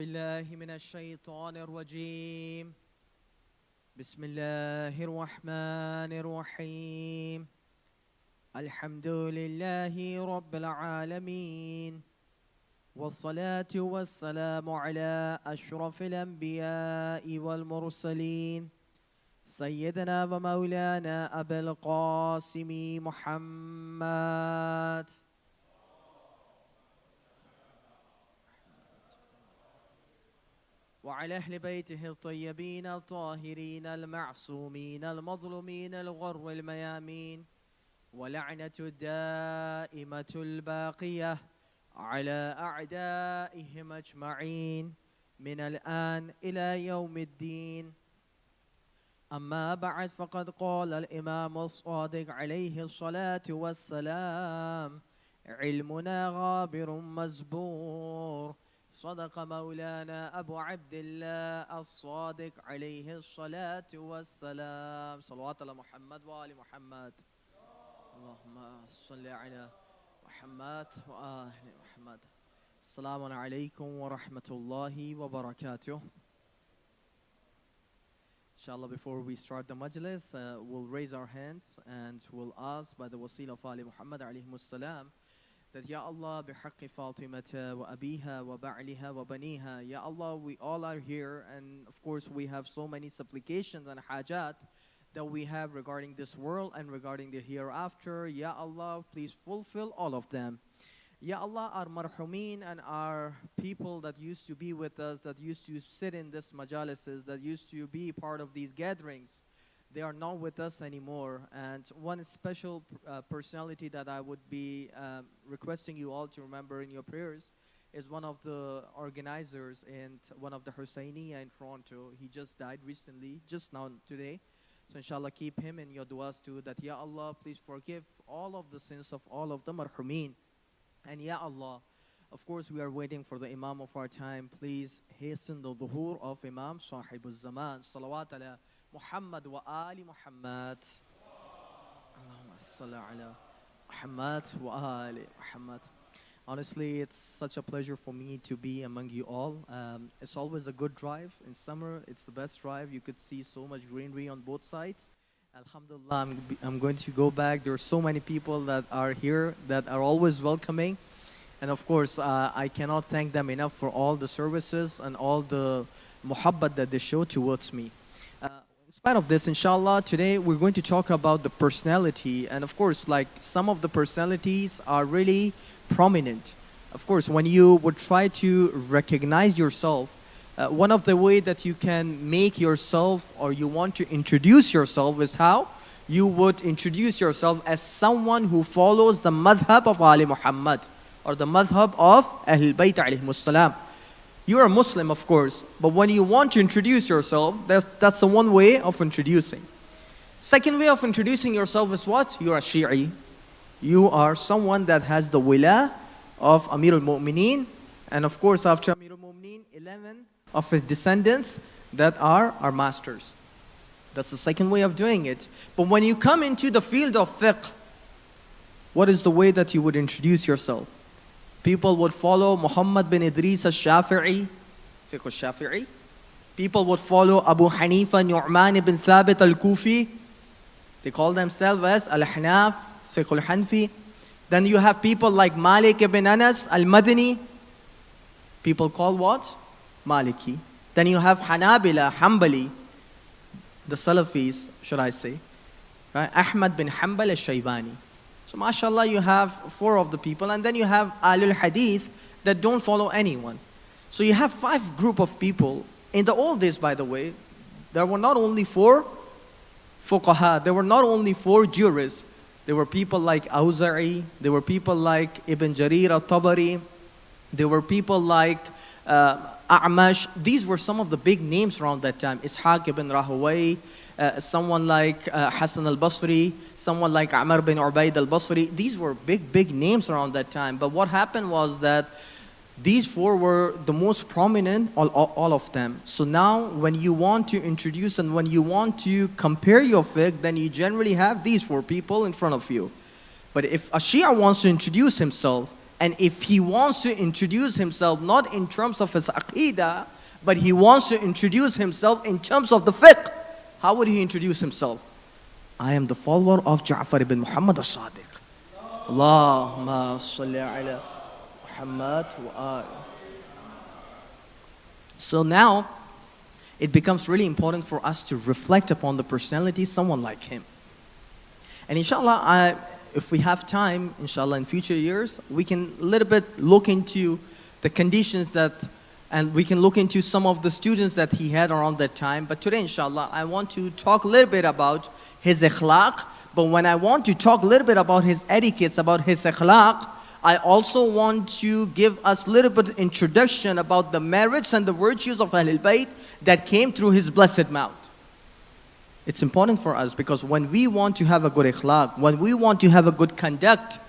بالله من الشيطان الرجيم. بسم الله الرحمن الرحيم. الحمد لله رب العالمين، والصلاة والسلام على أشرف الأنبياء والمرسلين، سيدنا ومولانا أبي القاسم محمد وعلى أهل بيته الطيبين الطاهرين المعصومين المظلومين الغر الميامين، ولعنة الدائمة الباقية على أعدائهم أجمعين من الآن إلى يوم الدين. أما بعد، فقد قال الإمام الصادق عليه الصلاة والسلام: علمنا غابر مزبور. صدق مولانا أبو عبد الله الصادق عليه الصلاة والسلام. صلوات على محمد وآل محمد. اللهم صل على محمد وآل محمد. السلام عليكم ورحمة الله وبركاته. Inshallah, before we start the majlis, we'll raise our hands and we'll ask by the wasila of Ali Muhammad alayhi salam that Ya Allah, bihaqqi Fatimata wa abiha wa ba'liha wa baniha. Ya Allah, we all are here, and of course we have so many supplications and hajat that we have regarding this world and regarding the hereafter. Ya Allah, please fulfill all of them. Ya Allah, our marhumin and our people that used to be with us, that used to sit in this majalises, that used to be part of these gatherings, they are not with us anymore. And one special personality that I would be requesting you all to remember in your prayers is one of the organizers in one of the Hussainiya in Toronto. He just died recently, just now today. So inshallah, keep him in your du'as too, that Ya Allah, please forgive all of the sins of all of the marhumin. And Ya Allah, of course we are waiting for the Imam of our time. Please hasten the dhuhur of Imam Sahibul Zaman. Salawat ala Muhammad wa Ali Muhammad. Allahumma salli ala Muhammad wa Ali Muhammad. Honestly, it's such a pleasure for me to be among you all. It's always a good drive. In summer, it's the best drive. You could see so much greenery on both sides. Alhamdulillah, I'm going to go back. There are so many people that are here that are always welcoming. And of course, I cannot thank them enough for all the services and all the muhabbat that they show towards me. In spite of this, inshallah, today we're going to talk about the personality. And of course, like some of the personalities are really prominent. Of course, when you would try to recognize yourself, one of the way that you can make yourself or you want to introduce yourself is how you would introduce yourself as someone who follows the madhab of Ali Muhammad or the madhab of Ahlul Bayt alayhimus salam. You are a Muslim, of course, but when you want to introduce yourself, that's the one way of introducing. Second way of introducing yourself is what? You are a Shi'i. You are someone that has the wila of Amir al-Mu'mineen, and of course after Amir al-Mu'mineen, 11 of his descendants that are our masters. That's the second way of doing it. But when you come into the field of fiqh, what is the way that you would introduce yourself? People would follow Muhammad bin Idris al-Shafi'i, fiqh al-Shafi'i. People would follow Abu Hanifa Nu'man ibn Thabit al-Kufi. They call themselves as al-Hanaf, fiqh al-Hanfi. Then you have people like Malik ibn Anas al-Madani. People call what? Maliki. Then you have Hanabila, Hanbali, the Salafis, should I say. Right? Ahmad bin Hanbal al-Shaybani. So mashallah, you have 4 of the people, and then you have Ahlul Hadith that don't follow anyone. So you have 5 group of people. In the old days, by the way, there were not only 4 fuqaha, there were not only 4 jurists. There were people like Awza'i, there were people like Ibn Jarir al-Tabari, there were people like A'mash. These were some of the big names around that time. Ishaq ibn Rahawai, someone like Hassan al-Basri, someone like Amr bin Ubaid al-Basri. These were big names around that time. But what happened was that these 4 were the most prominent, all of them. So now when you want to introduce and when you want to compare your fiqh, then you generally have these 4 people in front of you. But if a Shia wants to introduce himself, And if he wants to introduce himself not in terms of his aqidah, but he wants to introduce himself in terms of the fiqh, how would he introduce himself? I am the follower of Ja'far ibn Muhammad al-Sadiq. Allahumma salli ala Muhammad wa ali. So now, it becomes really important for us to reflect upon the personality, someone like him. And inshallah, if we have time, inshallah, in future years, we can a little bit look into the conditions that, and we can look into some of the students that he had around that time. But today, inshallah, I want to talk a little bit about his akhlaq. But when I want to talk a little bit about his etiquettes, about his akhlaq, I also want to give us a little bit introduction about the merits and the virtues of Ahlul Bayt that came through his blessed mouth. It's important for us because when we want to have a good akhlaq, when we want to have a good conduct,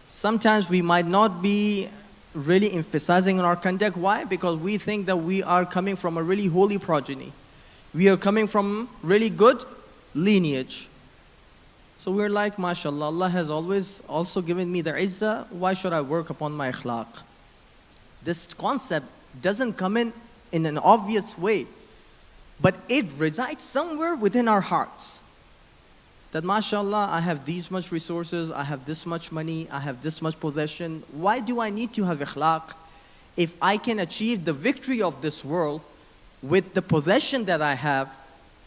sometimes we might not be really emphasizing on our conduct. Why? Because we think that we are coming from a really holy progeny. We are coming from really good lineage. So we're like, mashallah, Allah has always also given me the izzah. Why should I work upon my akhlaq? This concept doesn't come in an obvious way, but it resides somewhere within our hearts. That mashallah, I have these much resources, I have this much money, I have this much possession. Why do I need to have akhlaq? If I can achieve the victory of this world with the possession that I have,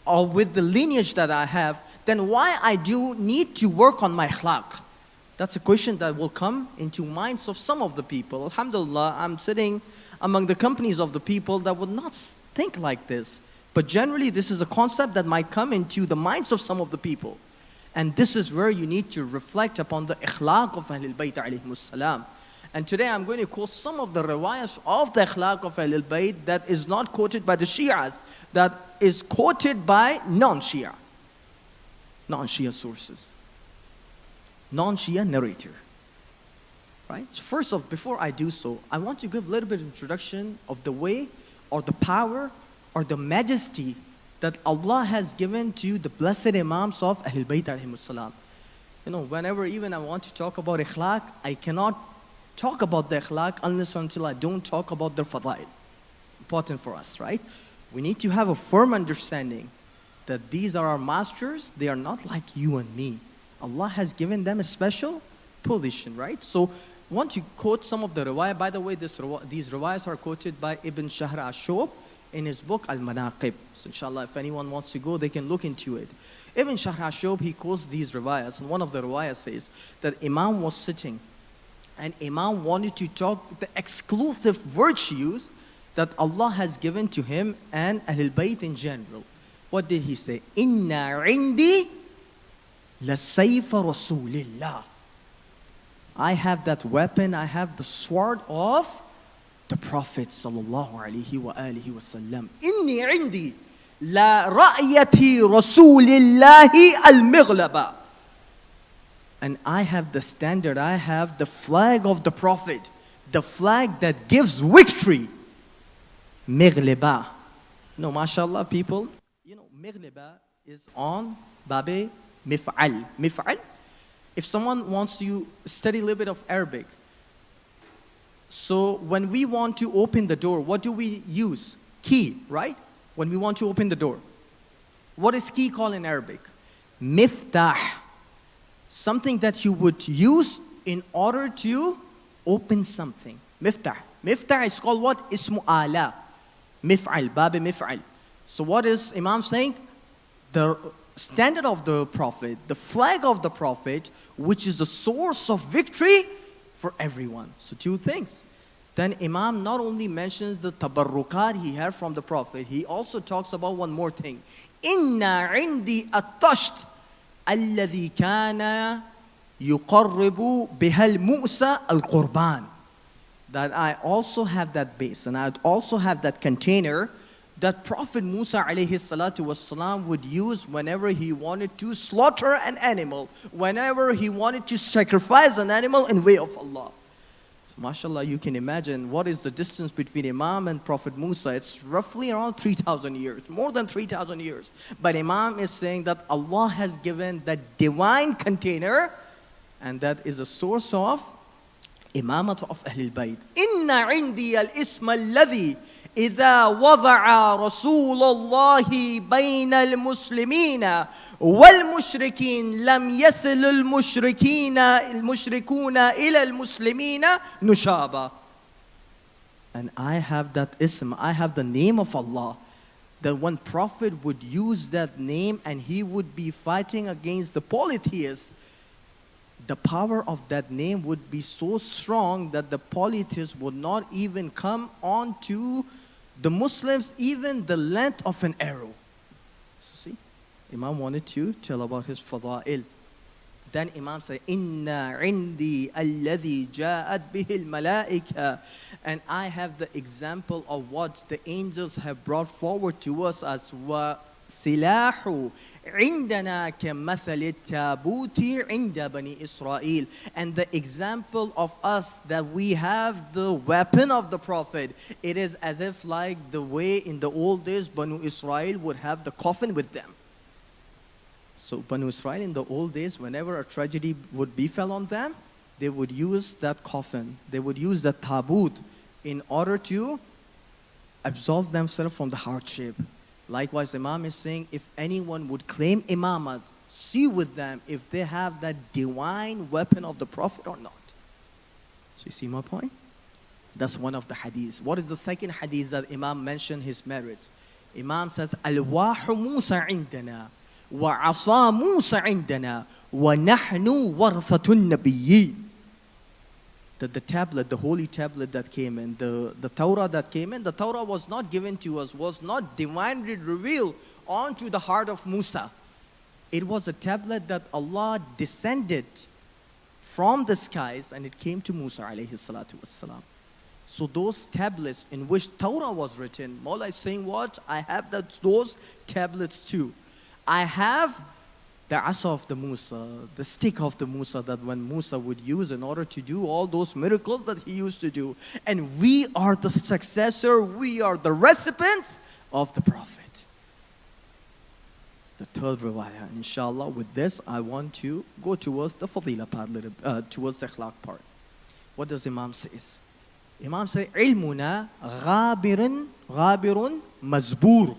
or with the lineage that I have, then why I do need to work on my akhlaq? That's a question that will come into minds of some of the people. Alhamdulillah, I'm sitting among the companies of the people that would not think like this. But generally, this is a concept that might come into the minds of some of the people. And this is where you need to reflect upon the akhlaq of Ahlul Bayt alayhimus salam. And today I'm going to quote some of the riwayas of the akhlaq of Ahlul Bayt that is not quoted by the Shias, that is quoted by non-Shia sources, non-Shia narrator. Right? So first off, before I do so, I want to give a little bit of introduction of the way or the power or the majesty that Allah has given to the blessed Imams of Ahlul Bayt alayhimus salam. You know, whenever even I want to talk about akhlaq, I cannot talk about the akhlaq unless until I don't talk about the fadail. Important for us, right? We need to have a firm understanding that these are our masters. They are not like you and me. Allah has given them a special position, right? So I want to quote some of the riwayah. By the way, these riwayahs are quoted by Ibn Shahr al-Shub in his book Al-Manaqib. So inshallah, if anyone wants to go, they can look into it. Ibn Shahr al-Shub, he quotes these riwayahs, and one of the riwayahs says that Imam was sitting, and Imam wanted to talk the exclusive virtues that Allah has given to him and Ahlul Bayt in general. What did he say? Inna indi la sayfa Rasulillah. I have that weapon, I have the sword of the Prophet sallallahu alaihi wa alihi wasallam. Inni indi la ra'yati Rasulillahi al-mighlaba. And I have the standard, I have the flag of the Prophet, the flag that gives victory. Mighlaba. No, mashallah, people, you know, mighlaba is on babe mif'al. Mif'al. If someone wants to study a little bit of Arabic, so when we want to open the door, what do we use? Key, right? When we want to open the door. What is key called in Arabic? Miftah. Something that you would use in order to open something. Miftah. Miftah is called what? Ismu ala. Mif'al. Bab mif'al. So what is Imam saying? The standard of the Prophet, the flag of the Prophet, which is the source of victory for everyone. So two things. Then Imam not only mentions the tabarrukat he had from the Prophet, he also talks about one more thing. Inna indi at-tasht alladhi kana yuqarribu bihal mu'sa al-qurban. That I also have that base and I also have that container that Prophet Musa alayhi salatu wasalam would use whenever he wanted to slaughter an animal, whenever he wanted to sacrifice an animal in way of Allah. So, mashallah, you can imagine what is the distance between Imam and Prophet Musa. It's roughly around 3,000 years, more than 3,000 years. But Imam is saying that Allah has given that divine container, and that is a source of Imamat of Ahlul Bayt. Inna indi al-ism alladhi إذا وضع رسول الله بين المسلمين والمشركين لم يصل المشركون إلى المسلمين نشابا. And I have that ism, I have the name of Allah, that one prophet would use that name and he would be fighting against the polytheists. The power of that name would be so strong that the polytheists would not even come on to the Muslims even the length of an arrow. So see, Imam wanted to tell about his fada'il. Then Imam said, Inna indi alladhi ja'at bihil malaika. And I have the example of what the angels have brought forward to us as wa silahu عندنا كمثل التابوت عند بني إسرائيل. And the example of us that we have the weapon of the Prophet, it is as if like the way in the old days Banu Israel would have the coffin with them. So Banu Israel in the old days, whenever a tragedy would befall on them, they would use that coffin, they would use that tabut in order to absolve themselves from the hardship. Likewise, Imam is saying, if anyone would claim imamat, see with them if they have that divine weapon of the Prophet or not. So you see my point? That's one of the hadiths. What is the second hadith that Imam mentioned his merits? Imam says, Al-Wahu Musa indana, wa asa Musa indana, wa nahnu warathatun nabiyyin. That the tablet, the holy tablet that came in, the Torah that came in, the Torah was not given to us, was not divinely revealed onto the heart of Musa. It was a tablet that Allah descended from the skies and it came to Musa alayhi salatu wassalam. So those tablets in which Torah was written, Mawla is saying what? I have those tablets too. I have the asa of the Musa, the stick of the Musa that when Musa would use in order to do all those miracles that he used to do. And we are the successor, we are the recipients of the Prophet. The third riwayah, inshallah, with this I want to go towards the fadila part, towards the akhlaq part. What does Imam say? Imam say, ilmuna ghabirun mazbur.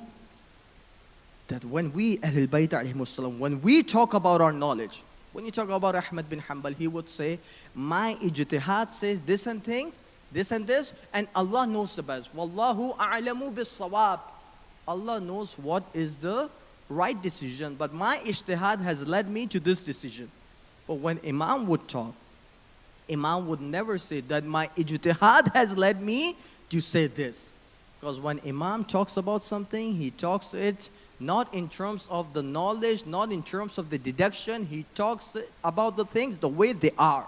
That when we, Ahlul Bayt alayhimus salam, when we talk about our knowledge, when you talk about Ahmad bin Hanbal, he would say, my ijtihad says this and things, this and this, and Allah knows the best. Wallahu a'lamu bis-sawab. Allah knows what is the right decision, but my ijtihad has led me to this decision. But when Imam would talk, Imam would never say that my ijtihad has led me to say this. Because when Imam talks about something, he talks it not in terms of the knowledge, not in terms of the deduction. He talks about the things the way they are.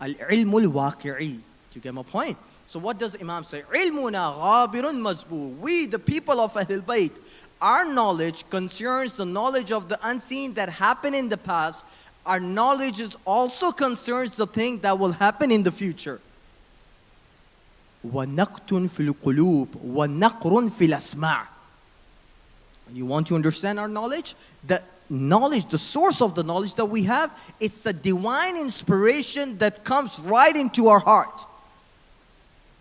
Al-ilmul waqi'i. Do you get my point? So what does Imam say? Ilmuna ghabirun mazbur. We, the people of Ahlul Bayt, our knowledge concerns the knowledge of the unseen that happened in the past. Our knowledge is also concerns the thing that will happen in the future. وَنَقْتٌ فِي الْقُلُوبِ وَنَقْرٌ فِي الْأَسْمَاعِ. You want to understand our knowledge? The knowledge, the source of the knowledge that we have, it's a divine inspiration that comes right into our heart.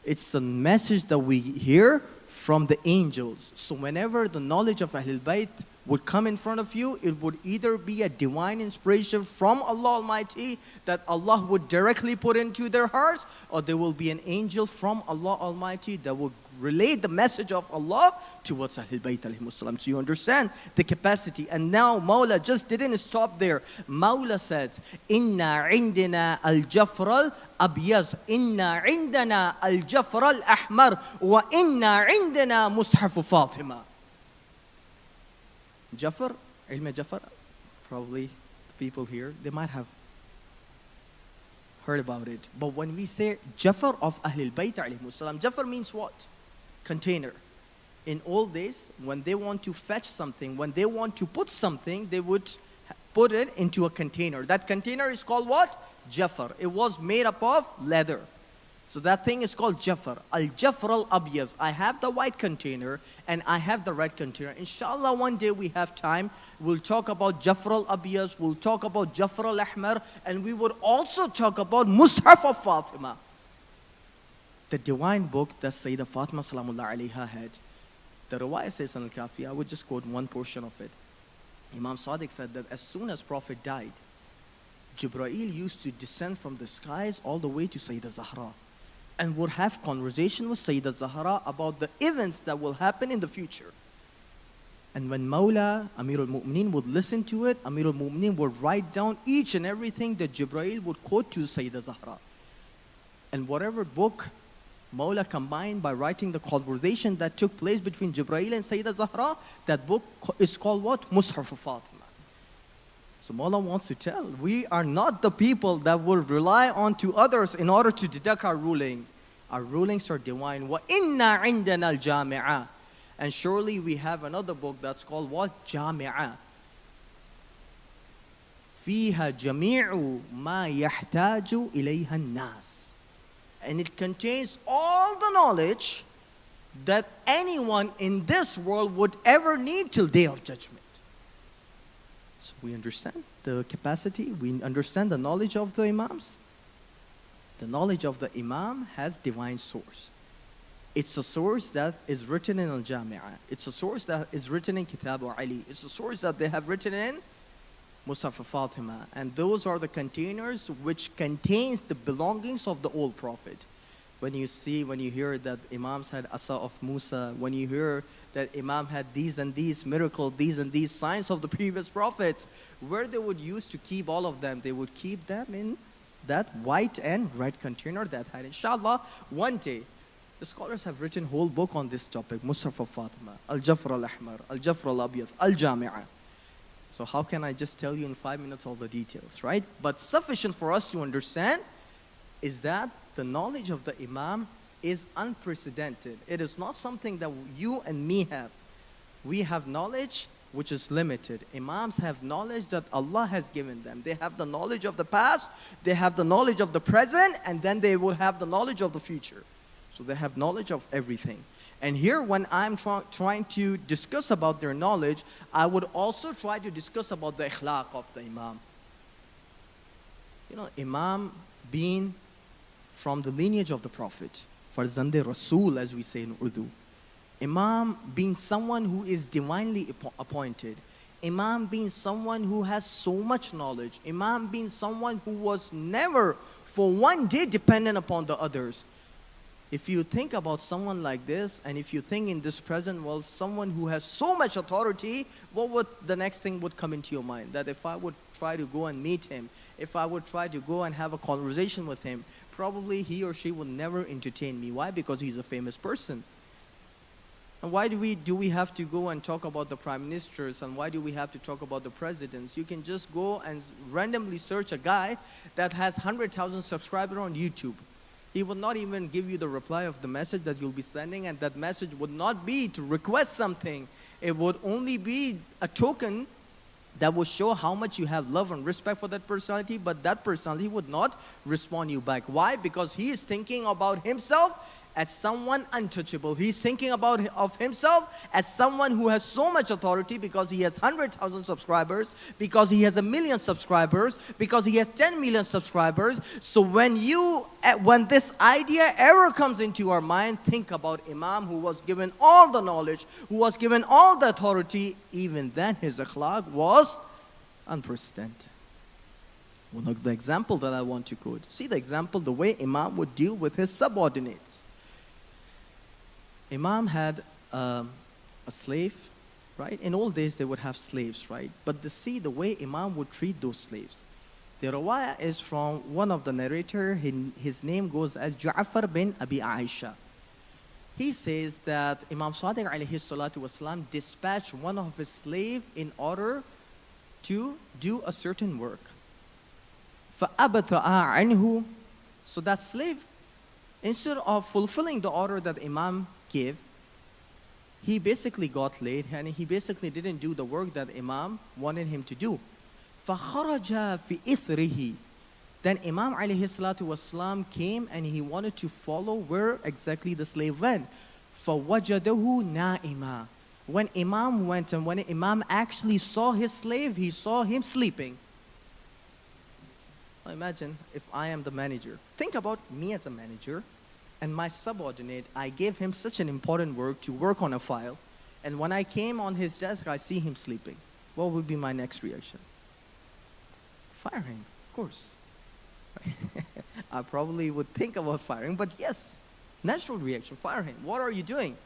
It's a message that we hear from the angels. So whenever the knowledge of Ahlul Bayt would come in front of you, it would either be a divine inspiration from Allah Almighty that Allah would directly put into their hearts, or there will be an angel from Allah Almighty that will relay the message of Allah towards Ahlul Bayt alayhimus salam. So you understand the capacity. And now Mawla just didn't stop there. Mawla said, Inna indina al-jafr al-abyaz, Inna indana al-jafr al-ahmar, wa inna indana mushaf Fatima. Jafar, ilm Jafar, probably the people here, they might have heard about it. But when we say Jafar of Ahlul Bayt alayhimus salam, Jafar means what? Container. In old days, when they want to fetch something, when they want to put something, they would put it into a container. That container is called what? Jafar. It was made up of leather. So that thing is called Jafar. Al-Jafar al-Abyaz. I have the white container and I have the red container. Inshallah, one day we have time, we'll talk about Jafar al-Abyaz, we'll talk about Jafar al-Ahmar, and we would also talk about Mus'haf of Fatima. The divine book that Sayyidah Fatima Salamullah alayha had. The riwayah says in Al-Kafi, I would just quote one portion of it. Imam Sadiq said that as soon as Prophet died, Jibreel used to descend from the skies all the way to Sayyidah Zahra and would have conversation with Sayyidah Zahra about the events that will happen in the future. And when Mawla, Amir al-Mu'mineen, would listen to it, Amir al-Mu'mineen would write down each and everything that Jibreel would quote to Sayyidah Zahra. And whatever book Mawla combined by writing the conversation that took place between Jibreel and Sayyidah Zahra, that book is called what? Mus'haf of Fatima. So Mawla wants to tell, we are not the people that will rely on to others in order to deduct our ruling. Our rulings are divine. وَإِنَّا عِنْدَنَا الْجَامِعَةِ. And surely we have another book that's called what? Jami'ah. فِيهَا جَمِيعُ مَا يَحْتَاجُ إِلَيْهَا النَّاسِ. And it contains all the knowledge that anyone in this world would ever need till Day of Judgment. So we understand the capacity, we understand the knowledge of the Imams. The knowledge of the Imam has divine source. It's a source that is written in Al-Jami'ah. It's a source that is written in Kitab Ali. It's a source that they have written in Mus'haf of Fatima. And those are the containers which contains the belongings of the old Prophet. When you hear that Imams had Asa of Musa, when you hear that Imam had these and these miracles, these and these signs of the previous prophets, where they would use to keep all of them, they would keep them in that white and red container that had. Inshallah, one day, the scholars have written a whole book on this topic, Mus'haf of Fatima, Al-Jafar al-Ahmar, Al-Jafar al-Abyad, Al-Jami'ah. So how can I just tell you in 5 minutes all the details, right? But sufficient for us to understand is that the knowledge of the Imam is unprecedented. It is not something that you and me have. We have knowledge which is limited. Imams have knowledge that Allah has given them. They have the knowledge of the past, they have the knowledge of the present, and then they will have the knowledge of the future. So they have knowledge of everything. And here when I'm trying to discuss about their knowledge, I would also try to discuss about the ikhlaq of the Imam. You know, Imam being from the lineage of the Prophet, Farzande Rasul as we say in Urdu. Imam being someone who is divinely appointed. Imam being someone who has so much knowledge. Imam being someone who was never for one day dependent upon the others. If you think about someone like this, and if you think in this present world, someone who has so much authority, what would the next thing would come into your mind? That if I would try to go and meet him, if I would try to go and have a conversation with him, probably he or she would never entertain me. Why? Because he's a famous person. And why do we have to go and talk about the prime ministers, and why do we have to talk about the presidents? You can just go and randomly search a guy that has 100,000 subscribers on YouTube. He will not even give you the reply of the message that you'll be sending, and that message would not be to request something. It would only be a token that will show how much you have love and respect for that personality, but that personality would not respond you back. Why? Because he is thinking about himself as someone untouchable. He's thinking of himself as someone who has so much authority because he has 100,000 subscribers, because he has 1 million subscribers, because he has 10 million subscribers. So when this idea ever comes into your mind, think about Imam who was given all the knowledge, who was given all the authority. Even then his akhlaq was unprecedented. One of the example that I want to quote. See the example, the way Imam would deal with his subordinates. Imam had a slave, right? In old days, they would have slaves, right? But see the way Imam would treat those slaves. The riwayah is from one of the narrator. His name goes as Ja'far bin Abi Aisha. He says that Imam Sadiq alayhi salatu wasalam dispatched one of his slaves in order to do a certain work. فَأَبَتَعَ عَنْهُ. So that slave, instead of fulfilling the order that Imam gave, he basically got late and he basically didn't do the work that Imam wanted him to do. فَخَرَجَ فِي إِثْرِهِ. Then Imam alayhi salatu wasalam came and he wanted to follow where exactly the slave went. فَوَجَدَهُ نَائِمًا. When Imam went and when Imam actually saw his slave, he saw him sleeping. Now imagine if I am the manager. Think about me as a manager and my subordinate. I gave him such an important work to work on a file. And when I came on his desk, I see him sleeping. What would be my next reaction? Fire him, of course. I probably would think about firing, but yes, natural reaction, fire him. What are you doing?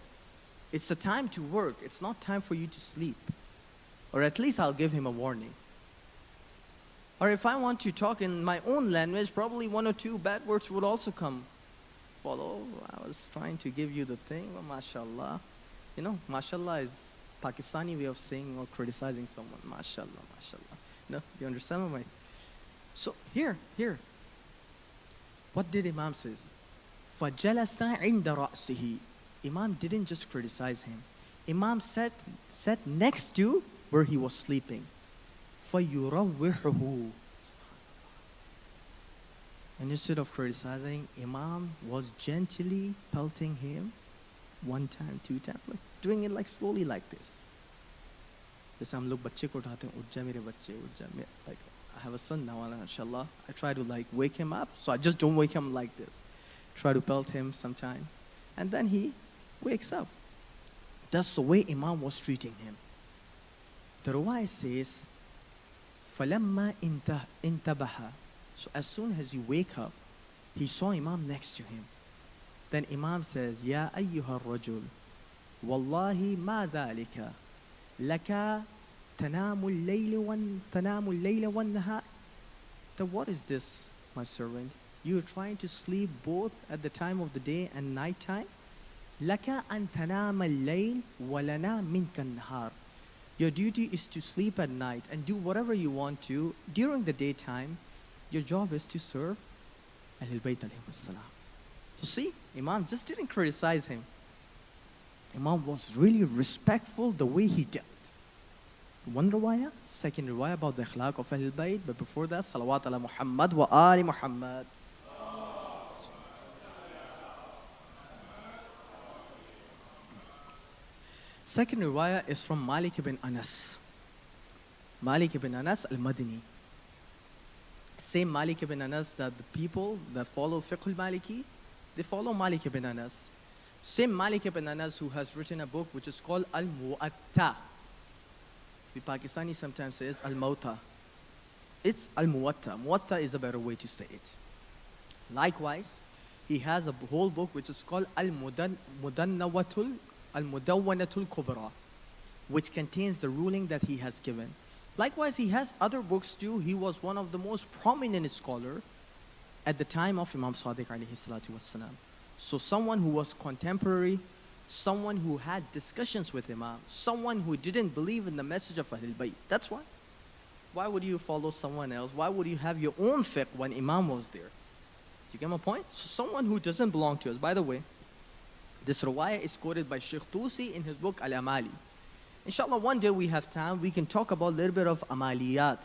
It's a time to work. It's not time for you to sleep. Or at least I'll give him a warning. Or if I want to talk in my own language, probably one or two bad words would also come. Follow, I was trying to give you the thing, well, mashallah. You know, mashallah is Pakistani way of saying or criticizing someone. Mashallah, mashallah. No, you understand what I mean? So here. What did Imam say? فَجَلَسَ عِنْدَ رَأْسِهِ. Imam didn't just criticize him. Imam sat next to where he was sleeping. فَيُرَوِّحُهُ. And instead of criticizing, Imam was gently pelting him 1 time, 2 times, like doing it like slowly like this. जैसे हम लोग बच्चे को उठाते हैं, उठ जा मेरे बच्चे, उठ जा. Like I have a son now, and inshallah, I try to like wake him up. So I just don't wake him like this. Try to pelt him sometime, and then he wakes up. That's the way Imam was treating him. The riwayah says, فَلَمَّا انتبه. So as soon as he wake up, he saw Imam next to him. Then Imam says, يَا أَيُّهَا الرَّجُلُ وَاللَّهِ مَا ذَلِكَ لَكَ تَنَامُ اللَّيْلَ وَالنَّهَارِ. Then what is this, my servant? You're trying to sleep both at the time of the day and night time? لَكَ أَن تَنَامَ اللَّيْلِ وَلَنَا مِنْكَ النَّهَارِ. Your duty is to sleep at night and do whatever you want to. During the daytime, your job is to serve Ahlul Bayt alayhim as-salam. So see, Imam just didn't criticize him. Imam was really respectful the way he dealt. One riwayah, second riwayah about the akhlaq of Ahlul Bayt, but before that, salawat ala Muhammad wa ali Muhammad. Second riwayah is from Malik ibn Anas. Malik ibn Anas al-Madini. Same Malik ibn Anas that the people that follow fiqh al-Maliki, they follow Malik ibn Anas. Same Malik ibn Anas who has written a book which is called Al-Muwatta. The Pakistani sometimes says Al-Mawta. It's Al-Muwatta. Muwatta is a better way to say it. Likewise, he has a whole book which is called Al-Mudawwanatul Kubra, which contains the ruling that he has given. Likewise, he has other books too. He was one of the most prominent scholar at the time of Imam Sadiq alayhi salatu wassalam. So someone who was contemporary, someone who had discussions with Imam, someone who didn't believe in the message of Ahlul Bayt. That's why. Why would you follow someone else? Why would you have your own fiqh when Imam was there? You get my point? So someone who doesn't belong to us. By the way, this riwayah is quoted by Sheikh Tusi in his book Al-Amali. Inshallah, one day we have time, we can talk about a little bit of Amaliyat.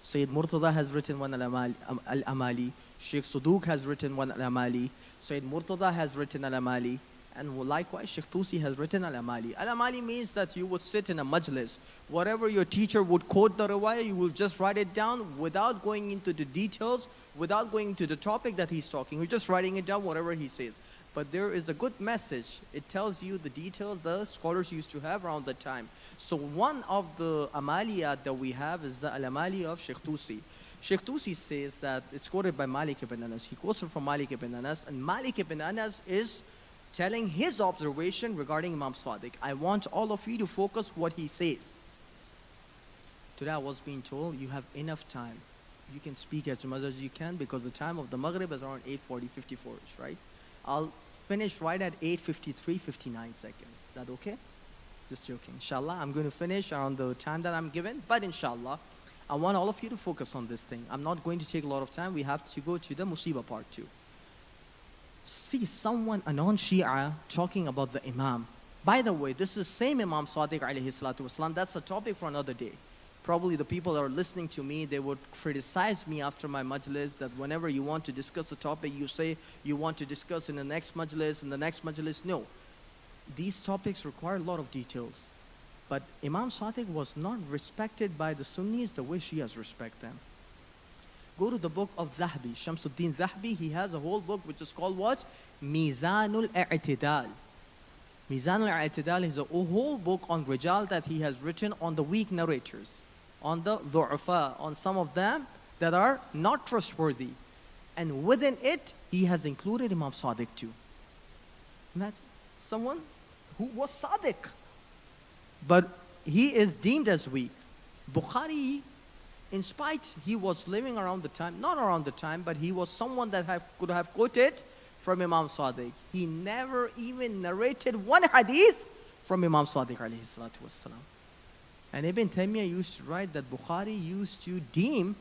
Sayyid Murtada has written one Al-Amali. Sheikh Sadiq has written one Al-Amali. Sayyid Murtada has written Al-Amali. And likewise, Sheikh Tusi has written Al-Amali. Al-Amali means that you would sit in a majlis. Whatever your teacher would quote the riwayah, you will just write it down without going into the details, without going into the topic that he's talking. You're just writing it down, whatever he says. But there is a good message. It tells you the details the scholars used to have around that time. So one of the Amaliyat that we have is the Al-Amali of Sheikh Tusi. Sheikh Tusi says that it's quoted by Malik ibn Anas. He quotes it from Malik ibn Anas, and Malik ibn Anas is telling his observation regarding Imam Sadiq. I want all of you to focus what he says. Today I was being told you have enough time. You can speak as much as you can because the time of the Maghrib is around 8:40, 54-ish, right? I'll finish right at 8:53, 59 seconds. Is that okay? Just joking. Inshallah, I'm going to finish around the time that I'm given. But inshallah, I want all of you to focus on this thing. I'm not going to take a lot of time. We have to go to the Musibah part too. See someone, a non-Shia, talking about the Imam. By the way, this is same Imam Sadiq alayhi salatu wasalam. That's a topic for another day. probably the people that are listening to me, they would criticize me after my majlis that whenever you want to discuss a topic, you say you want to discuss in the next majlis, in the next majlis. No. These topics require a lot of details. But Imam Sadiq was not respected by the Sunnis the way Shias respect them. Go to the book of Dhahbi, Shamsuddin Dhahbi. He has a whole book which is called what? Mizanul I'tidal. Mizanul I'tidal is a whole book on Rijal that he has written on the weak narrators, on the Du'afa, on some of them that are not trustworthy. And within it, he has included Imam Sadiq too. Imagine someone who was Sadiq, but he is deemed as weak. Bukhari, in spite he was living around the time, not around the time, but he was someone that could have quoted from Imam Sadiq. He never even narrated one hadith from Imam Sadiq alayhi salatu wassalam. And Ibn Taymiyyah used to write that Bukhari used to deem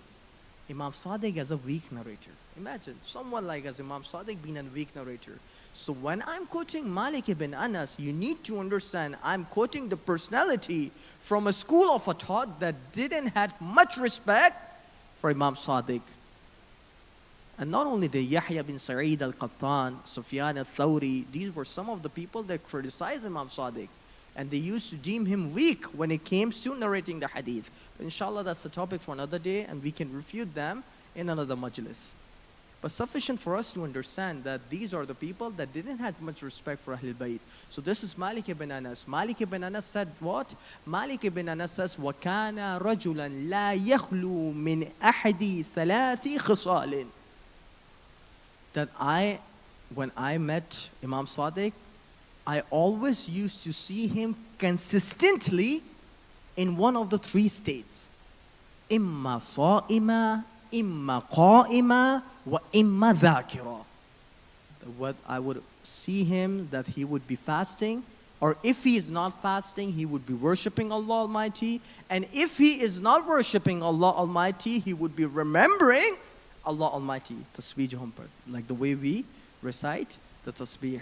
Imam Sadiq as a weak narrator. Imagine someone like as Imam Sadiq being a weak narrator. So when I'm quoting Malik ibn Anas, you need to understand I'm quoting the personality from a school of a thought that didn't have much respect for Imam Sadiq. And not only the Yahya bin Sa'id al-Qattan, Sufyan al-Thawri, these were some of the people that criticized Imam Sadiq. And they used to deem him weak when it came to narrating the hadith. But inshallah, that's a topic for another day, and we can refute them in another majlis. But sufficient for us to understand that these are the people that didn't have much respect for Ahlul Bayt. So this is Malik ibn Anas. Malik ibn Anas said what? Malik ibn Anas says, وَكَانَ رَجُلًا لَا يَخْلُو مِنْ أَحَدِ ثَلَاثِ خِصَالٍ. That when I met Imam Sadiq, I always used to see him consistently in one of the three states. إِمَّا صَائِمًا إِمَّا قَائِمًا وَإِمَّا ذَاكِرًا. What I would see him that he would be fasting, or if he is not fasting, he would be worshipping Allah Almighty. And if he is not worshipping Allah Almighty, he would be remembering Allah Almighty. Tasbih Jumpar, like the way we recite the tasbih.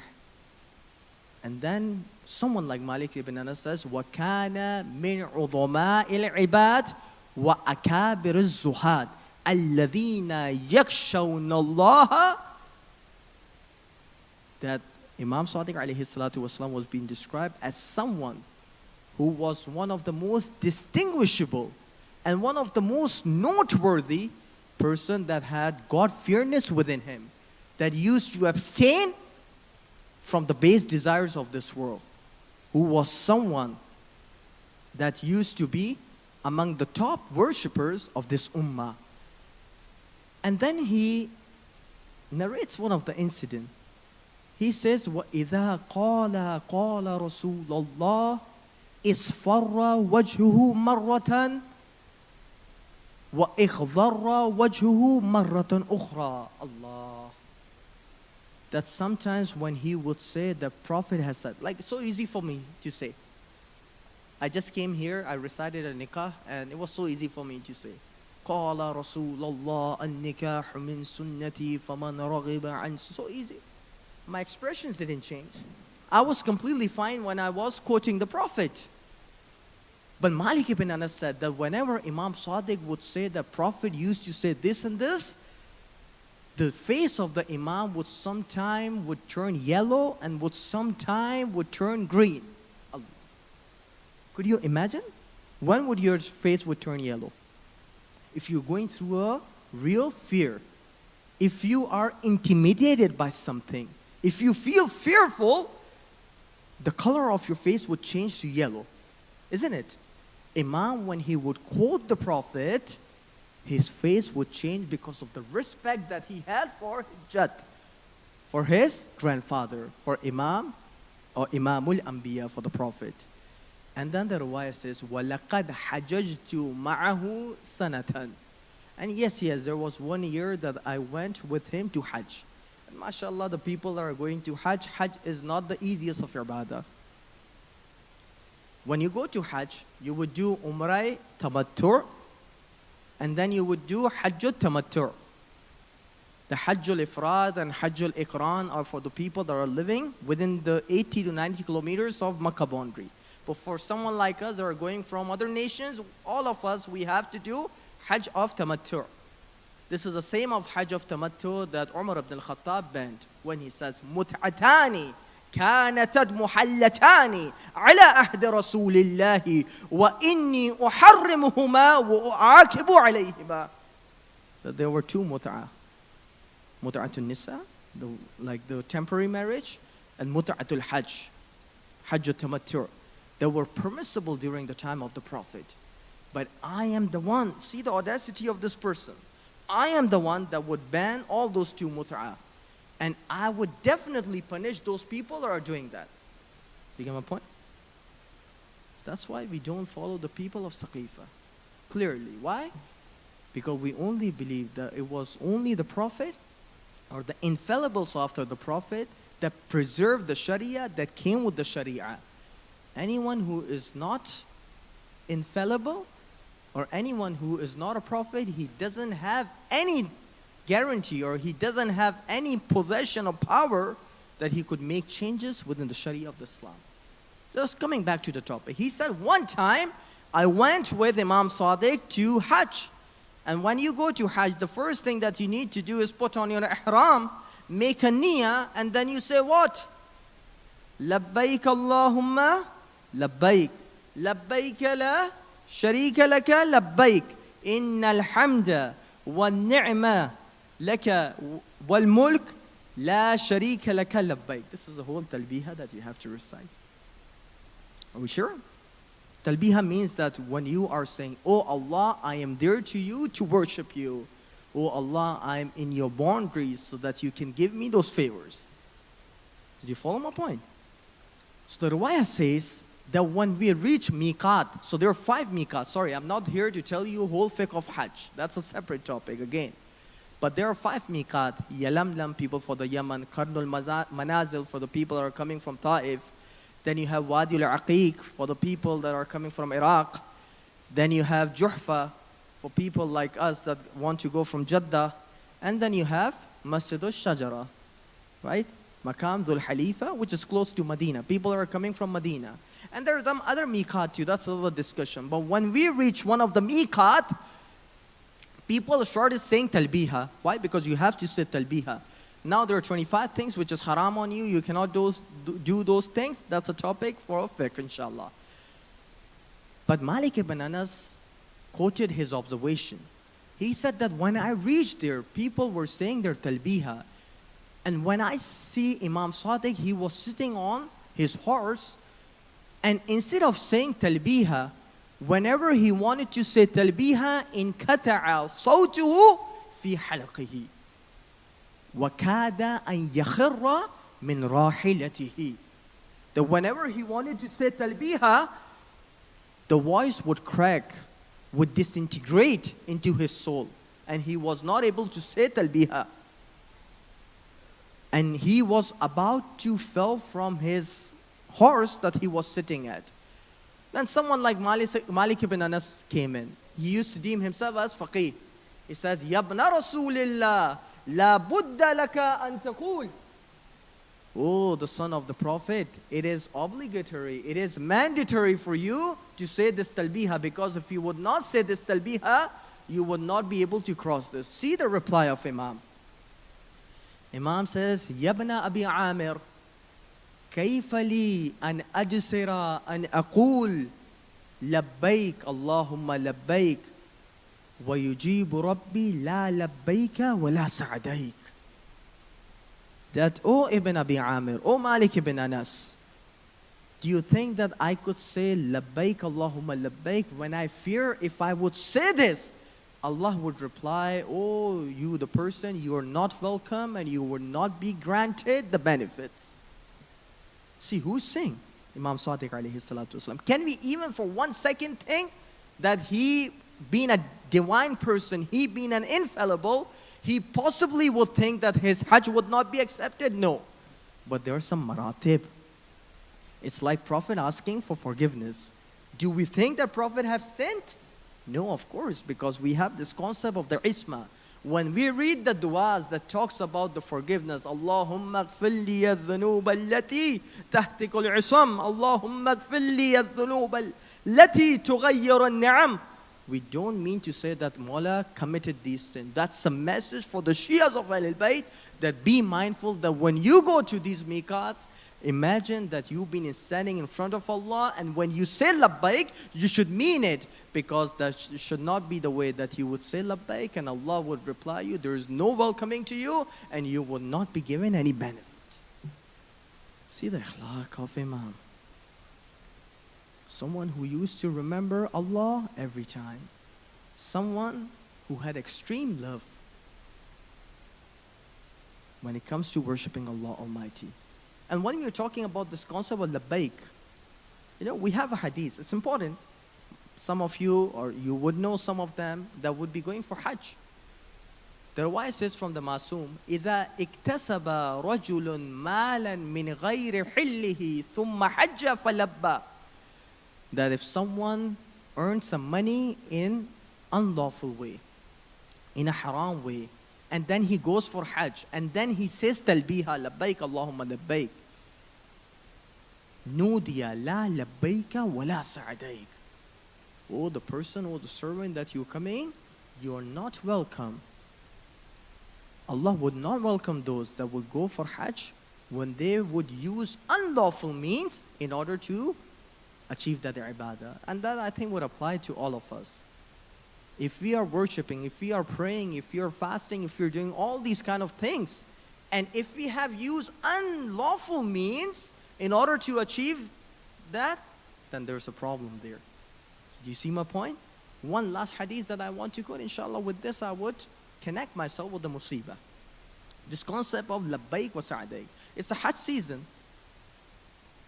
And then someone like Malik ibn Anas says, وَكَانَ مِنْ عُظَمَاءِ الْعِبَادِ وَأَكَابِرِ الزُّهَادِ الَّذِينَ يَخْشَوْنَ اللَّهَ. That Imam Sadiq alayhi salatu wasalam was being described as someone who was one of the most distinguishable and one of the most noteworthy person that had God-fearness within him, that used to abstain from the base desires of this world, who was someone that used to be among the top worshippers of this ummah. And then he narrates one of the incident. He says, وَإِذَا قَالَ رَسُولُ اللَّهِ إِصْفَرَّ وَجْهُهُ مَرَّةً وَإِخْضَرَّ وَجْهُهُ مَرَّةً أُخْرَى. Allah. That sometimes when he would say, the Prophet has said, like it's so easy for me to say. I just came here, I recited a nikah, and it was so easy for me to say. قَالَ رَسُولُ اللَّهِ النِّكَاحُ مِن سُنَّتِي فَمَنْ رَغِبَ عَنْ. So easy. My expressions didn't change. I was completely fine when I was quoting the Prophet. But Malik ibn Anas said that whenever Imam Sadiq would say the Prophet used to say this and this, the face of the Imam would sometime would turn yellow and would sometime would turn green. Could you imagine? When would your face would turn yellow? If you're going through a real fear, if you are intimidated by something, if you feel fearful, the color of your face would change to yellow, isn't it? Imam, when he would quote the Prophet, his face would change because of the respect that he had for Jad, for his grandfather, for Imam, or Imamul Anbiya, for the Prophet. And then the riwayah says, وَلَقَدْ حَجَجْتُ مَعَهُ سَنَةً. And yes, there was 1 year that I went with him to Hajj. And mashallah, the people that are going to Hajj, Hajj is not the easiest of ibadah. When you go to Hajj, you would do Umrah Tamattu', and then you would do Hajjul Tamattu'. The Hajjul Ifrad and Hajjul Iqran are for the people that are living within the 80 to 90 kilometers of Makkah boundary. But for someone like us that are going from other nations, all of us, we have to do Hajj of Tamattu. This is the same of Hajj of Tamattu that Umar ibn al-Khattab banned when he says, مُتْعَتَانِ كانتا محلتان على عهد رسول الله وإني أحرمهما وأعاقب عليهما. That there were two mut'ah. Mut'atul nisa, like the temporary marriage, and mut'atul hajj, hajj tamattu. They were permissible during the time of the Prophet. But I am the one, see the audacity of this person. I am the one that would ban all those two mut'ah. And I would definitely punish those people that are doing that. Do you get my point? That's why we don't follow the people of Saqifa. Clearly. Why? Because we only believe that it was only the Prophet or the infallibles after the Prophet that preserved the Sharia, that came with the Sharia. Anyone who is not infallible or anyone who is not a Prophet, he doesn't have any guarantee or he doesn't have any possession of power that he could make changes within the Sharia of Islam. Just coming back to the topic. He said, one time I went with Imam Sadiq to Hajj. And when you go to Hajj, the first thing that you need to do is put on your ihram, make a niyyah, and then you say what? Labbaik Allahumma labbaik. Labbaik la sharika laka labbaik. Innal hamda wa ni'ma laka wal mulk la sharika laka labbaik. This is the whole talbiha that you have to recite. Are we sure? Talbiha means that when you are saying, Oh Allah, I am there to you to worship you. Oh Allah, I am in your boundaries so that you can give me those favors. Did you follow my point? So the riwayah says that when we reach miqat, so there are 5 miqat. Sorry, I'm not here to tell you whole fiqh of Hajj. That's a separate topic again. But there are 5 miqat. Yalamlam people for the Yemen, Qarnul Manazil for the people that are coming from Ta'if. Then you have Wadi al-Aqiq for the people that are coming from Iraq. Then you have Juhfa for people like us that want to go from Jeddah. And then you have Masjid al-Shajara, right? Maqam Dhul Halifa, which is close to Medina. People are coming from Medina. And there are some other miqat too, that's another discussion. But when we reach one of the miqat, people started saying talbiha. Why? Because you have to say talbiha. Now there are 25 things which is haram on you. You cannot do those things. That's a topic for fiqh, inshallah. But Malik ibn Anas quoted his observation. He said that when I reached there, people were saying their talbiha. And when I see Imam Sadiq, he was sitting on his horse. And instead of saying talbiha, whenever he wanted to say talbiha, inqata'a sawtuhu fi halqihi. وَكَادَ أَنْ يَخِرَّ مِنْ رَاحِلَتِهِ. That whenever he wanted to say talbiha, the voice would crack, would disintegrate into his soul. And he was not able to say talbiha. And he was about to fall from his horse that he was sitting at. Then someone like Malik ibn Anas came in. He used to deem himself as faqih. He says, Yabna Rasulillah, La budda laka an taqul. Oh, the son of the Prophet, it is obligatory, it is mandatory for you to say this talbiha, because if you would not say this talbiha, you would not be able to cross this. See the reply of Imam. Imam says, Yabna Abi Amir, كيف لي أن أجسر أن أقول لبيك اللهم لبيك وَيُجِيبُ رَبِّي لَا لَبَّيْكَ وَلَا سَعْدَيْكَ. That, O Ibn Abi Amir, O Malik ibn Anas, do you think that I could say لَبَّيْكَ اللَّهُمَّ لَبَّيْكَ when I fear if I would say this, Allah would reply, oh, you the person, you are not welcome and you will not be granted the benefits. See, who's saying? Imam Sadiq alayhi salatu wasalam. Can we even for 1 second think that he, being a divine person, he being an infallible, he possibly would think that his hajj would not be accepted? No. But there are some maratib. It's like Prophet asking for forgiveness. Do we think that Prophet have sinned? No, of course, because we have this concept of the isma. When we read the du'as that talks about the forgiveness, Allahumma gfir li al-dhunub allati tahtiku al-isam, Allahumma gfir li al-dhunub allati tughayyir al-ni'am. We don't mean to say that Mawla committed these sins. That's a message for the Shias of Ahlul Bayt, that be mindful that when you go to these miqats, imagine that you've been standing in front of Allah, and when you say labbaik, you should mean it, because that should not be the way that you would say labbaik and Allah would reply you, there is no welcoming to you, and you will not be given any benefit. See the akhlaq of Imam. Someone who used to remember Allah every time. Someone who had extreme love when it comes to worshipping Allah Almighty. And when we're talking about this concept of labbaik, we have a hadith. It's important. Some of you, or you would know some of them, that would be going for Hajj. The riwayah says from the Masum, إِذَا اكتسب رجل مالا من غير حله ثم حج فلبى. That if someone earns some money in unlawful way, in a haram way, and then he goes for Hajj, and then he says talbiha, labbaik Allahumma labbaik, nudiya la labbaika wa la sa'adaik. Oh, the person or the servant that you're coming, you are not welcome. Allah would not welcome those that would go for Hajj when they would use unlawful means in order to achieve that ibadah. And that, I think, would apply to all of us. If we are worshipping, if we are praying, if we are fasting, if we're doing all these kind of things, and if we have used unlawful means in order to achieve that, then there's a problem there. So do you see my point? One last hadith that I want to quote, inshallah. With this I would connect myself with the musibah. This concept of labbaik wa sa'adaik. It's a Hajj season.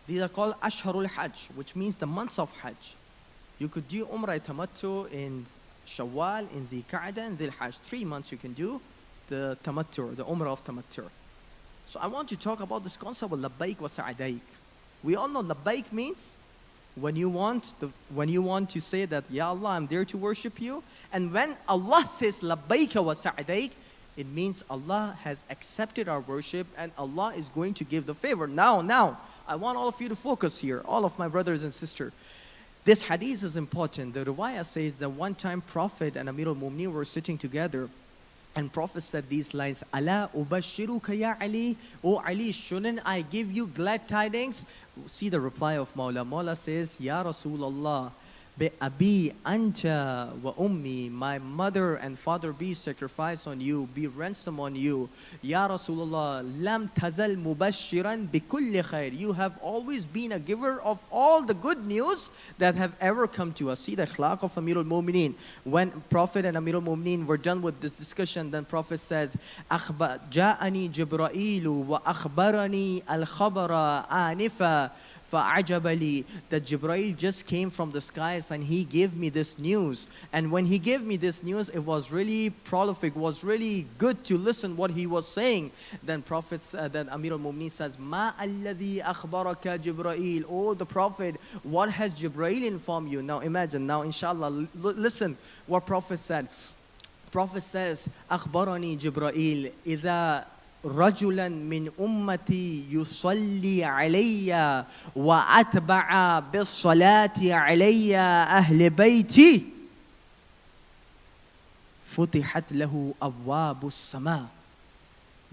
These are called Ashharul Hajj, which means the months of Hajj. You could do Umrah Tamattu in Shawwal, in the Qa'dah, and the Hajj. 3 months you can do the Tamattu, the Umrah of Tamattu. So I want to talk about this concept of labbaik wa sa'adaik. We all know labbaik means when you want to say that, Ya Allah, I'm there to worship you. And when Allah says labbaik wa sa'adaik, it means Allah has accepted our worship and Allah is going to give the favor. Now, I want all of you to focus here, all of my brothers and sisters. This hadith is important. The riwayah says that one time Prophet and Amir al-Mu'mineen were sitting together, and Prophet said these lines, Ala ubashiruka ya Ali, O Ali, shouldn't I give you glad tidings? See the reply of Mawla. Mawla says, Ya Rasulullah, Bi abi anta wa ummi, my mother and father be sacrificed on you, be ransom on you. Ya Rasulullah, lam tazal mubashiran bi kulli khair. You have always been a giver of all the good news that have ever come to us. See the akhlaq of Amir al-Mu'mineen. When Prophet and Amir al-Mu'mineen were done with this discussion, then Prophet says, Ja'ani Jibrailu wa akhbarani al-khabara anifa. فَعَجَبَ that Jibreel just came from the skies and he gave me this news. And when he gave me this news, it was really prolific, was really good to listen what he was saying. Then then Amir al-Mu'mineen says, مَا الَّذِي أَخْبَرَكَ جِبْرَائِيل. Oh, the Prophet, what has Jibreel informed you? Now imagine, now inshallah, listen what Prophet said. Prophet says, أخبرني جبرائيل إذا رجلا من أمتي يصلي علي وأتبع بالصلاة علي أهل بيتي فتحت له أبواب السماء.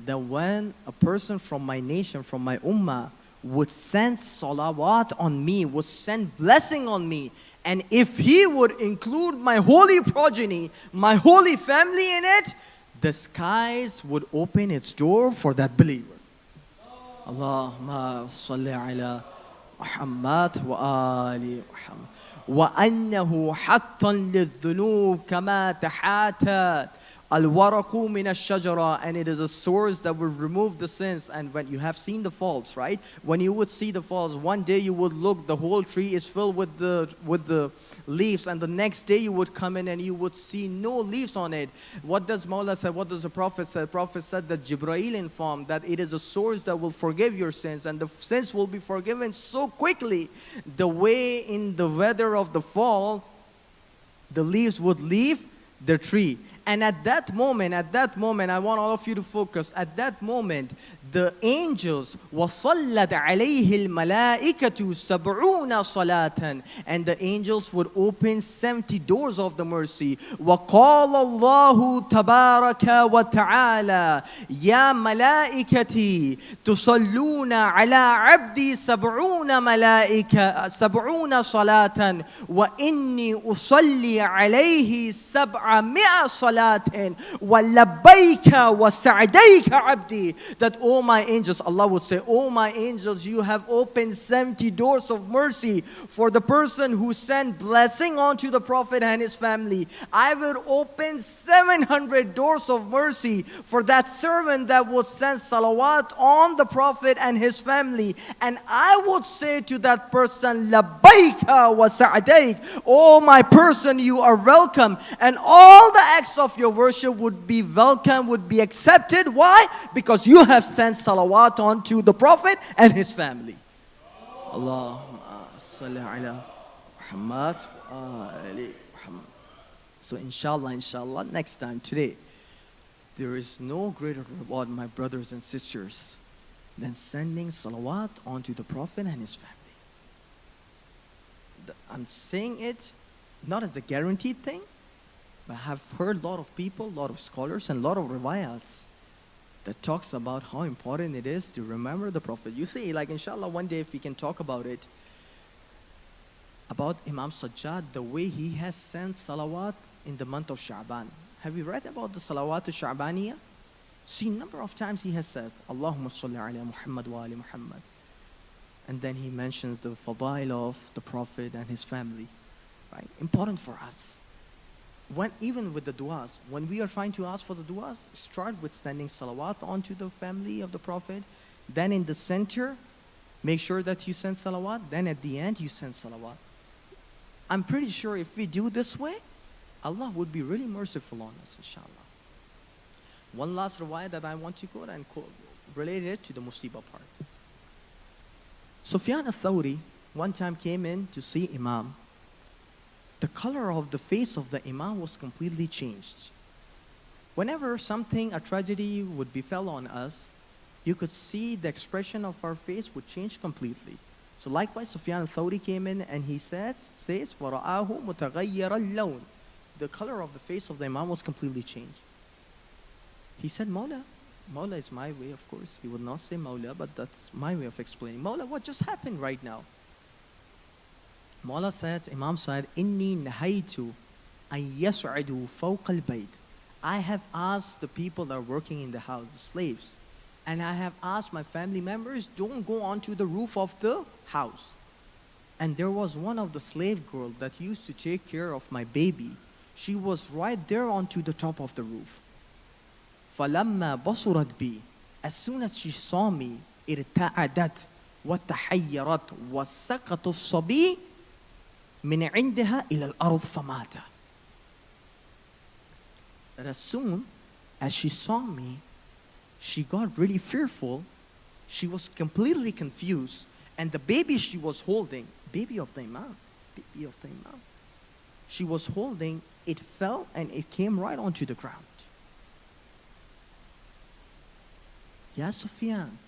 That when a person from my nation, from my ummah, would send salawat on me, would send blessing on me, and if he would include my holy progeny, my holy family in it, the skies would open its door for that believer. Allahumma salli ala Muhammad wa ali Muhammad. وَأَنَّهُ حَتًّا لِلذُّنُوبِ كَمَا تَحَاتَتْ الْوَرَقُ مِنَ الشَّجَرَةِ. And it is a source that will remove the sins. And when you have seen the falls, right? When you would see the falls, one day you would look, the whole tree is filled with the leaves, and the next day you would come in and you would see no leaves on it. What does Mawla say? What does the Prophet say? The Prophet said that Jibreel informed that it is a source that will forgive your sins, and the sins will be forgiven so quickly. The way in the weather of the fall, the leaves would leave the tree, And at that moment, I want all of you to focus. At that moment, the angels, وَصَلَّتْ عَلَيْهِ الْمَلَائِكَةُ سَبْعُونَ صَلَاةً, and the angels would open 70 doors of the mercy. وَقَالَ اللَّهُ تَبَارَكَ وَتَعَالَى يَا مَلَائِكَتِي تُصَلُّونَ عَلَى عَبْدِي سَبْعُونَ صَلَاةً وَإِنِّي أُصَلِّي عَلَيْهِ 700 صَلَاةً وَلَبَّيْكَ وَسَعْدَيْكَ عَبْدِي. That, oh my angels, Allah would say, oh my angels, you have opened 70 doors of mercy for the person who sent blessing onto the Prophet and his family. I will open 700 doors of mercy for that servant that would send salawat on the Prophet and his family. And I would say to that person, labbaika wa sa'daik, oh my person, you are welcome. And all the acts of your worship would be welcome, would be accepted. Why? Because you have sent salawat onto the Prophet and his family. Allahumma salli ala Muhammad wa ali Muhammad. So inshallah, next time, today, there is no greater reward, my brothers and sisters, than sending salawat onto the Prophet and his family. I'm saying it not as a guaranteed thing, but I have heard a lot of people, a lot of scholars, and a lot of riwayats that talks about how important it is to remember the Prophet. You see, like inshallah, one day if we can talk about it, about Imam Sajjad, the way he has sent salawat in the month of Sha'ban. Have you read about the salawat al-Sha'baniyah? See, number of times he has said, Allahumma salli ala Muhammad wa ali Muhammad. And then he mentions the fadail of the Prophet and his family. Right? Important for us. Even with the du'as, when we are trying to ask for the du'as, start with sending salawat onto the family of the Prophet. Then in the center, make sure that you send salawat. Then at the end, you send salawat. I'm pretty sure if we do this way, Allah would be really merciful on us, inshallah. One last riwayah that I want to quote and relate it to the musibah part. Sufyan al-Thawri one time came in to see Imam. The color of the face of the Imam was completely changed. Whenever a tragedy would befell on us, you could see the expression of our face would change completely. So likewise, Sufyan al-Thawri came in and he says, وَرَآهُ مُتَغَيَّرَ اللَّوْنِ. The color of the face of the Imam was completely changed. He said, Mawla. Mawla is my way, of course. He would not say Mawla, but that's my way of explaining. Mawla, what just happened right now? Mawla said, Imam said, Inni nahaytu an yas'adu fawqa al-bayt. I have asked the people that are working in the house, the slaves, and I have asked my family members, don't go onto the roof of the house. And there was one of the slave girls that used to take care of my baby. She was right there onto the top of the roof. فَلَمَّا بَصُرَتْ بِي. As soon as she saw me, ارتعدت وتحيرت وسقط الصبي من عندها إلى الأرض فمات. And as soon as she saw me, she got really fearful. She was completely confused. And the baby she was holding, baby of the Imam, she was holding, it fell and it came right onto the ground. Ya Sufyan,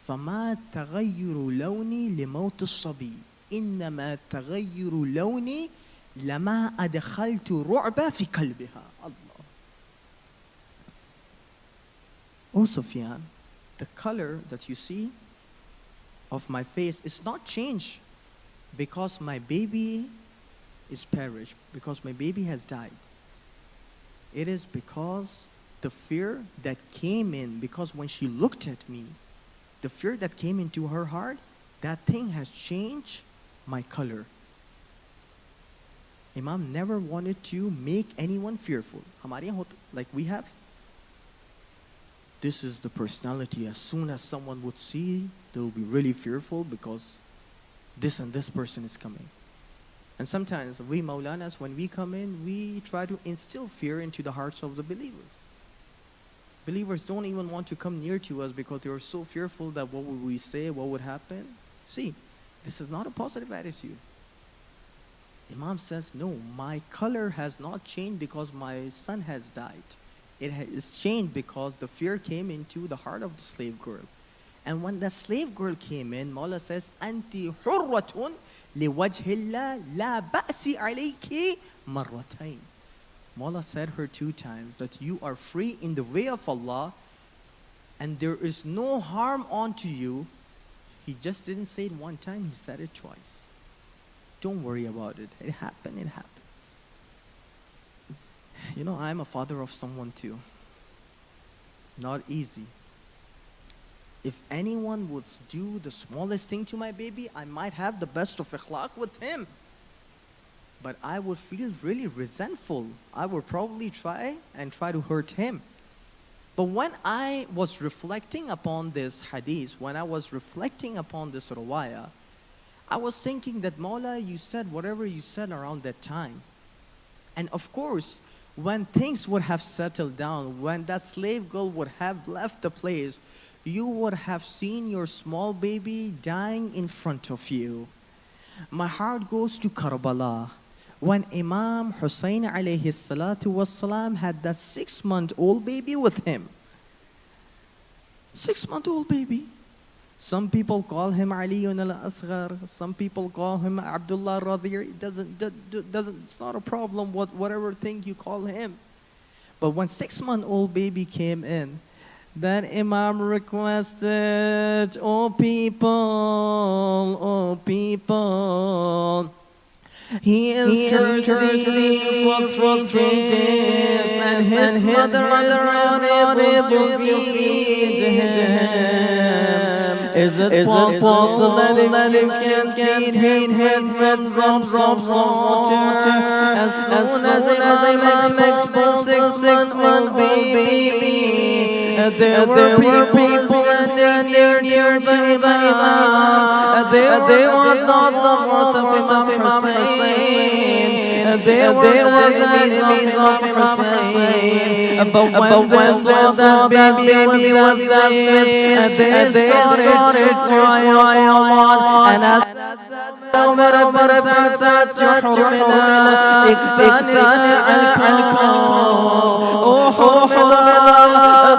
فما تغير لوني لموت الصبي إنما تغير لوني لما أدخلت رعب في قلبها. Allah. Oh Sufyan, the color that you see of my face is not changed because my baby is perished, because my baby has died. It is because the fear that came in, because when she looked at me, the fear that came into her heart, that thing has changed my color. Imam never wanted to make anyone fearful. Like we have. This is the personality. As soon as someone would see, they will be really fearful because this and this person is coming. And sometimes we Maulanas, when we come in, we try to instill fear into the hearts of the believers. Believers don't even want to come near to us because they are so fearful that what would we say, what would happen. See, this is not a positive attitude. Imam says, no, my color has not changed because my son has died. It has changed because the fear came into the heart of the slave girl. And when that slave girl came in, Mawla says, Anti hurratun liwajhillah la ba'si alayki marratayn. Mawla said her 2 times that you are free in the way of Allah and there is no harm onto you. He just didn't say it 1 time, he said it twice. Don't worry about it. It happened, it happened. You know, I'm a father of someone too. Not easy. If anyone would do the smallest thing to my baby, I might have the best of akhlaq with him. But I would feel really resentful. I would probably try to hurt him. But when I was reflecting upon this hadith, when I was reflecting upon this rawaya, I was thinking that Mawla, you said whatever you said around that time. And of course, when things would have settled down, when that slave girl would have left the place, you would have seen your small baby dying in front of you. My heart goes to Karbala. When Imam Hussein alayhi salatu wassalam had that 6-month-old baby with him. 6-month-old baby. Some people call him Ali al-Asghar. Some people call him Abdullah Radhir. It's not a problem, whatever thing you call him. But when 6-month-old baby came in, then Imam requested, oh people, he is thirsty for 3 days, and his mother is not able to feed him. Is it possible that if you can feed him with drops of water as soon as Imam expels 6-month-old baby? There were people standing near the Imam. They were not the force of Imam Hussein. They were the enemies of Hussein. But when they saw that baby with that face, they started crying on. And at that moment, Rabbi said, Hurmila, oh Hurmila,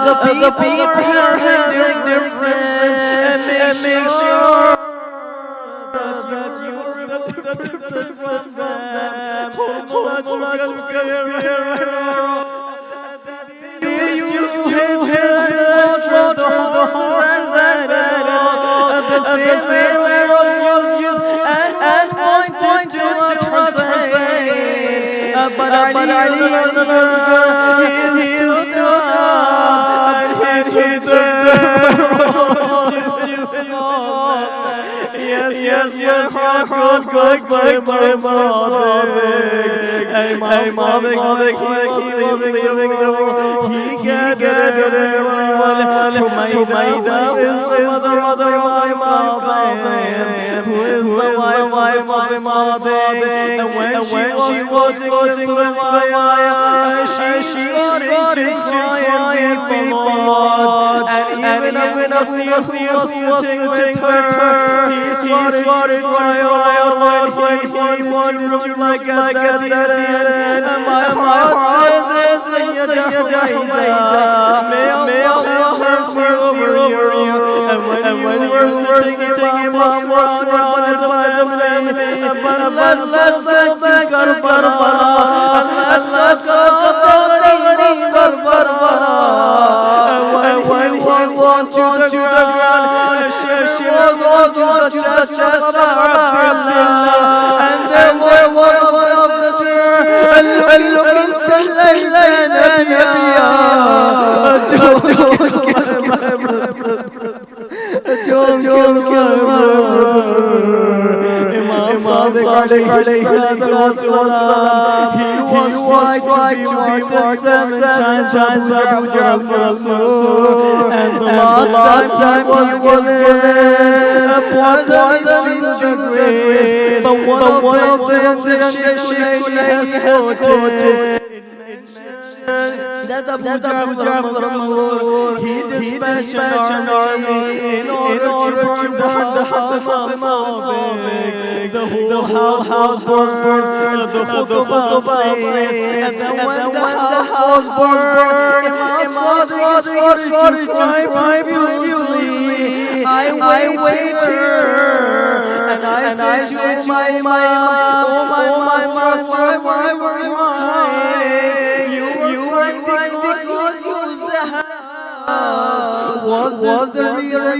the people are having their sins, and make sure that you remove the princess from them. Hurmila took care. You used to have slaughter the horses and the same was used as pointed to Hussein. But Ali is to stop, and he Yes, my heart goes back to Sadiq. And my Sadiq, he was leaving the world. He gathered everyone. Humayda is the mother of Imam, who is the wife of Imam. And when she was watching the fire, she started to cry and weep, Lord. And even when he was sitting with her, he started crying, Lord, he wanted to like at the end. And my heart says, Haider, may Allah have mercy over you. And when you were sitting Imam was surrounded by the family. But let's go back to Karbala. Let's go to Karbala. And when he was on to the ground, she was on to the chest of Abdullah. And there were one of the don't kill my brother. Imam Sadiq alayhi salam, he was tried to be marked 7 times Abu Rasul, and the last time he was given a poison grave. But one of the things that Shaykh has quoted, Abu Ja'far al-Mansur, he dispatched an army in order to burn the house of Imam. The whole house was burned. The khutbah says, and then when the house was burned, Imam Sadiq started to cry profusely. I waited here, and I said to my mom, oh my master, why were you crying? You were crying because you was the house. Was this the reason,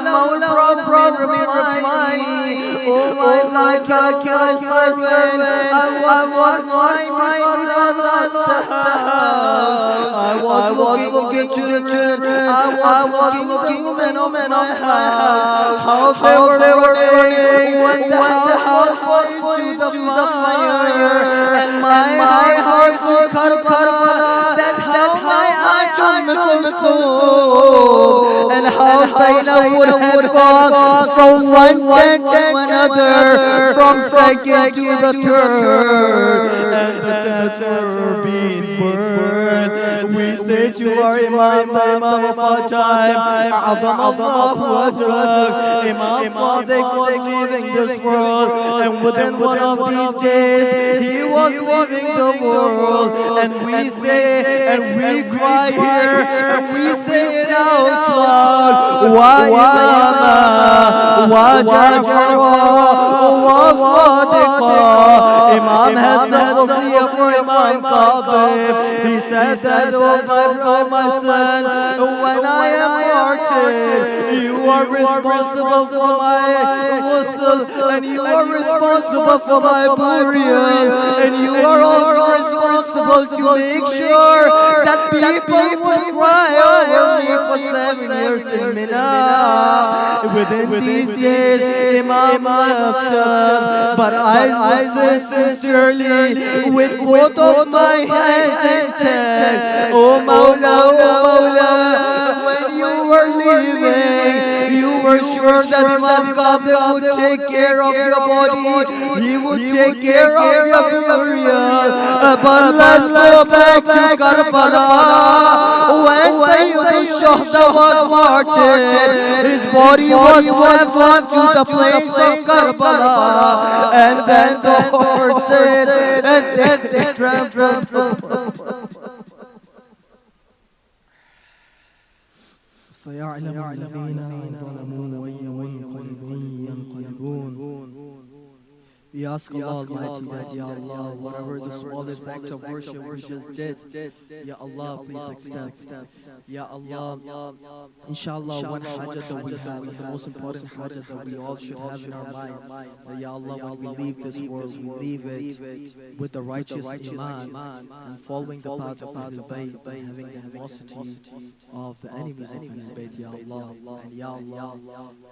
Mawla probably remind me, oh my God, can I servant, I was crying because I lost the house. I was looking children, I was looking women of my house, how they were running when the house was put to the fire, and my heart was Karbala, that how my and how Zainab would have gone from one tent to another, from second to the third, and the tents were being burned. We say to our Imam, the Imam of our time, A'adham Allahu Ajrak, Imam Sadiq was leaving this world, and within one of these days, he was leaving the world, and we say, and we cry here, and we say it out loud, Wa Imam, Wa Ja'far, Wa Sadiq. Imam has said for Imam Qadib, he said that, oh my son, when I am martyred, you are responsible for my ghusl, and you are responsible for my burial, and you are also responsible to make sure that people will cry over me for 7 years in Mina. Within these years, Imam left us, but I would say sincerely, with both of my hands intact, oh Mawla, when you were leaving, you were sure that Imam Qadib would take care of your body, he would take care of your burial. But let's go back to Karbala. When Sayyid al-Shuhada was martyred, his body was left to the plains of Karbala, and then the horses and then they trampled. سيعلم الذين ظلموا أي منقلب ينقلبون. We ask Allah Almighty that, Ya Allah, whatever the smallest act of worship we just did, Ya Allah, please accept. Ya Allah, inshallah, one hajat that we have, and the most important hajat that we all should have in our mind, that Ya Allah, when we leave this world, we leave it with the righteous iman, and following the path of Ahlul Bayt, and having the animosity of the enemies of Ahlul Bayt, Ya Allah. And Ya Allah,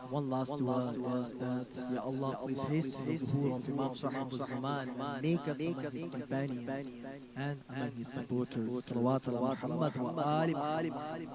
one last dua is that, Ya Allah, please hasten the zuhur of Imam Sahib al-Zaman, and make us among his companions and among his supporters. Salawat ala Muhammad wa ali Muhammad.